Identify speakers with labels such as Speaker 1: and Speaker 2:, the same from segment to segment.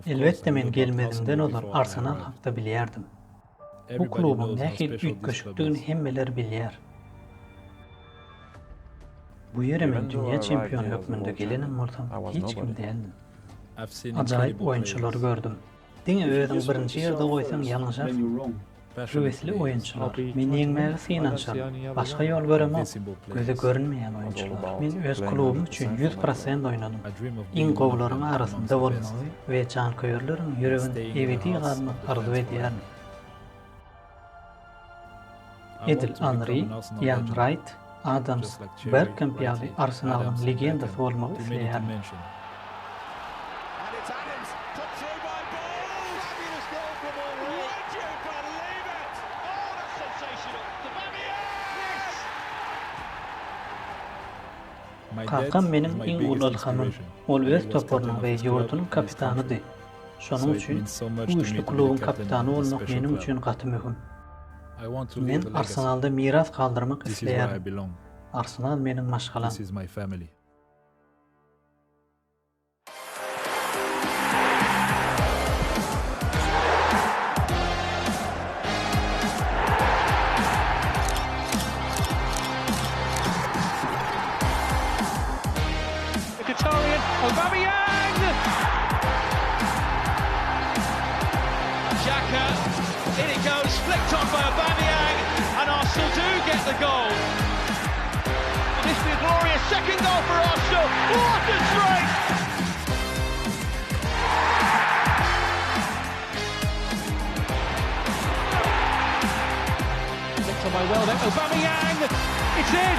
Speaker 1: Elbette men gelmedinden olar Arsenal hakda bilýärdim. Bu klubyň nähili ütgeşikdigini hemmeler bilýär. Bu ýere men dünýä çempionlukmunda gelenim bolsam hiç kim däldim. Ajaýyp oýunçylary gördüm. Diňe özüň birinji ýerde goýsaň ýalňyşar. Hüwesli oýunçylar, men ýeňmäge synançar. Başga ýol göremem. Göze görünmeýän oýunçylar. Men öz klubum üçin 100% oýnadym. Iň gowlaryň arasynda bolmagy we jankyýerleriň ýüregini ebedi galmak arzu edýärdim. Edil Henry, Ian Wright, Adams, Bergkamp ýaly Arsenalyň legendasy bolmagy isleýärdim. Kakam benim iň ululhamym. Ol öz topurynyň we ýurdunyň kapitanydy. Şonuň üçin bu üçlü klubyň kapitany bolmak menim üçin gaty möhüm. Men Arsenalda miras kaldırmak isleýärdim. Arsenal meniň maşgalam.
Speaker 2: Aubameyang! Xhaka, in it goes, flicked on by Aubameyang, and Arsenal do get the goal. This will be a glorious second goal for Arsenal. What a strike! Flicked on by Welbeck, Aubameyang, it's in!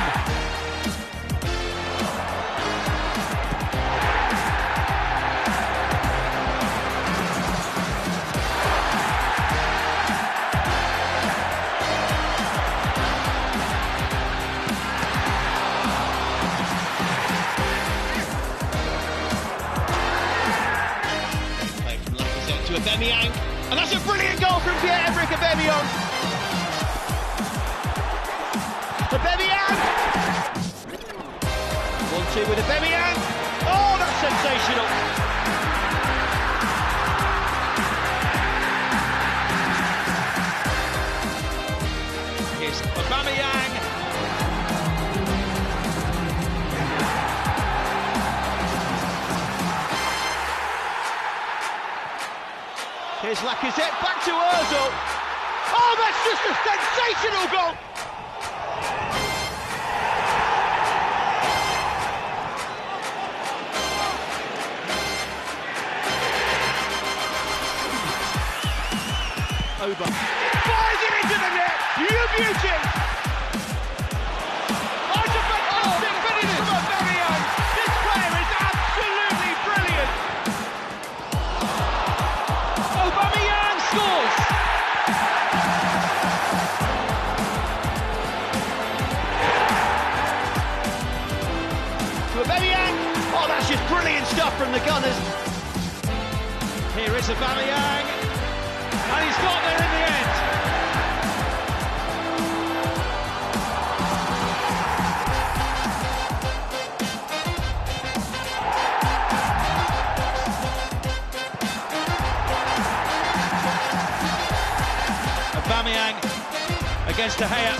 Speaker 2: Aubameyang, and that's a brilliant goal from Pierre-Emerick Aubameyang. Aubameyang! 1-2 with Aubameyang. Oh, that's sensational. Here's Aubameyang. Here's Lacazette, back to Ozil. Oh, that's just a sensational goal! Over. Fires it into the net! You beauty! Oh, it's a fantastic finish from Aubameyang! This player is absolutely brilliant! Aubameyang scores! To Aubameyang! Oh, that's just brilliant stuff from the Gunners. Here is Aubameyang, and he's got there in the end. Aubameyang against De Gea.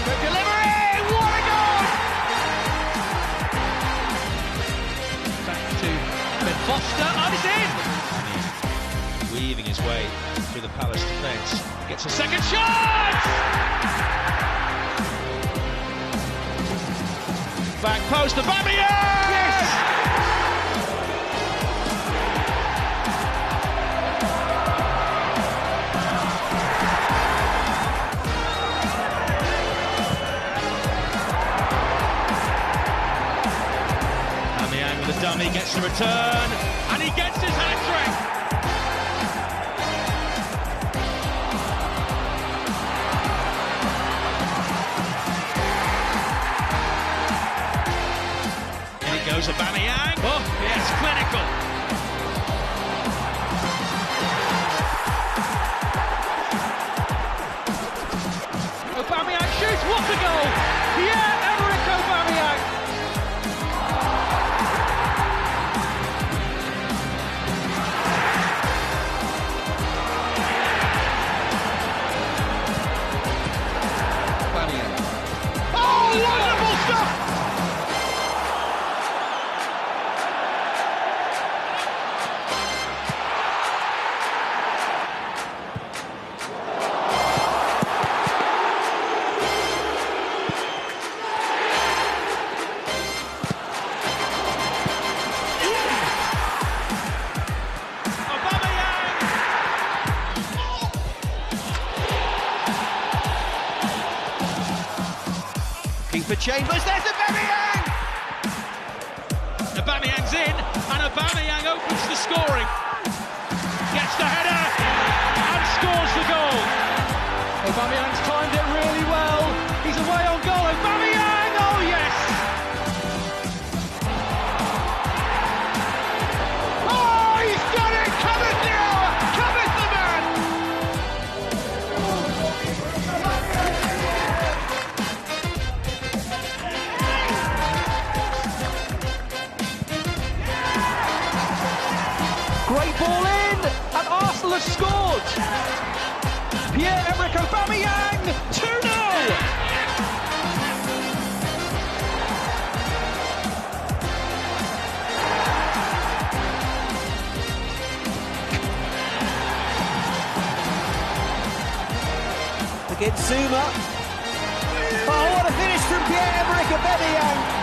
Speaker 2: The delivery! What a goal! Back to Ben Foster, and it's in! Weaving his way through the Palace defence. Gets a second shot! Back post, Aubameyang! Yes! The dummy gets the return, and he gets his hat-trick! In it goes Aubameyang. Oh, yes, clinical! Aubameyang shoots, what a goal! Pierre-Emerick Aubameyang! Chambers, there's Aubameyang! Aubameyang's in, and Aubameyang opens the scoring. Gets the header, and scores the goal. Aubameyang's timed it really well. He's away on goal. Aubameyang, oh yes! Oh, he's done it! Cometh the hour! Cometh the man! Great ball in, and Arsenal has scored. Pierre-Emerick Aubameyang, 2-0. Against Zuma. Oh, what a finish from Pierre-Emerick Aubameyang.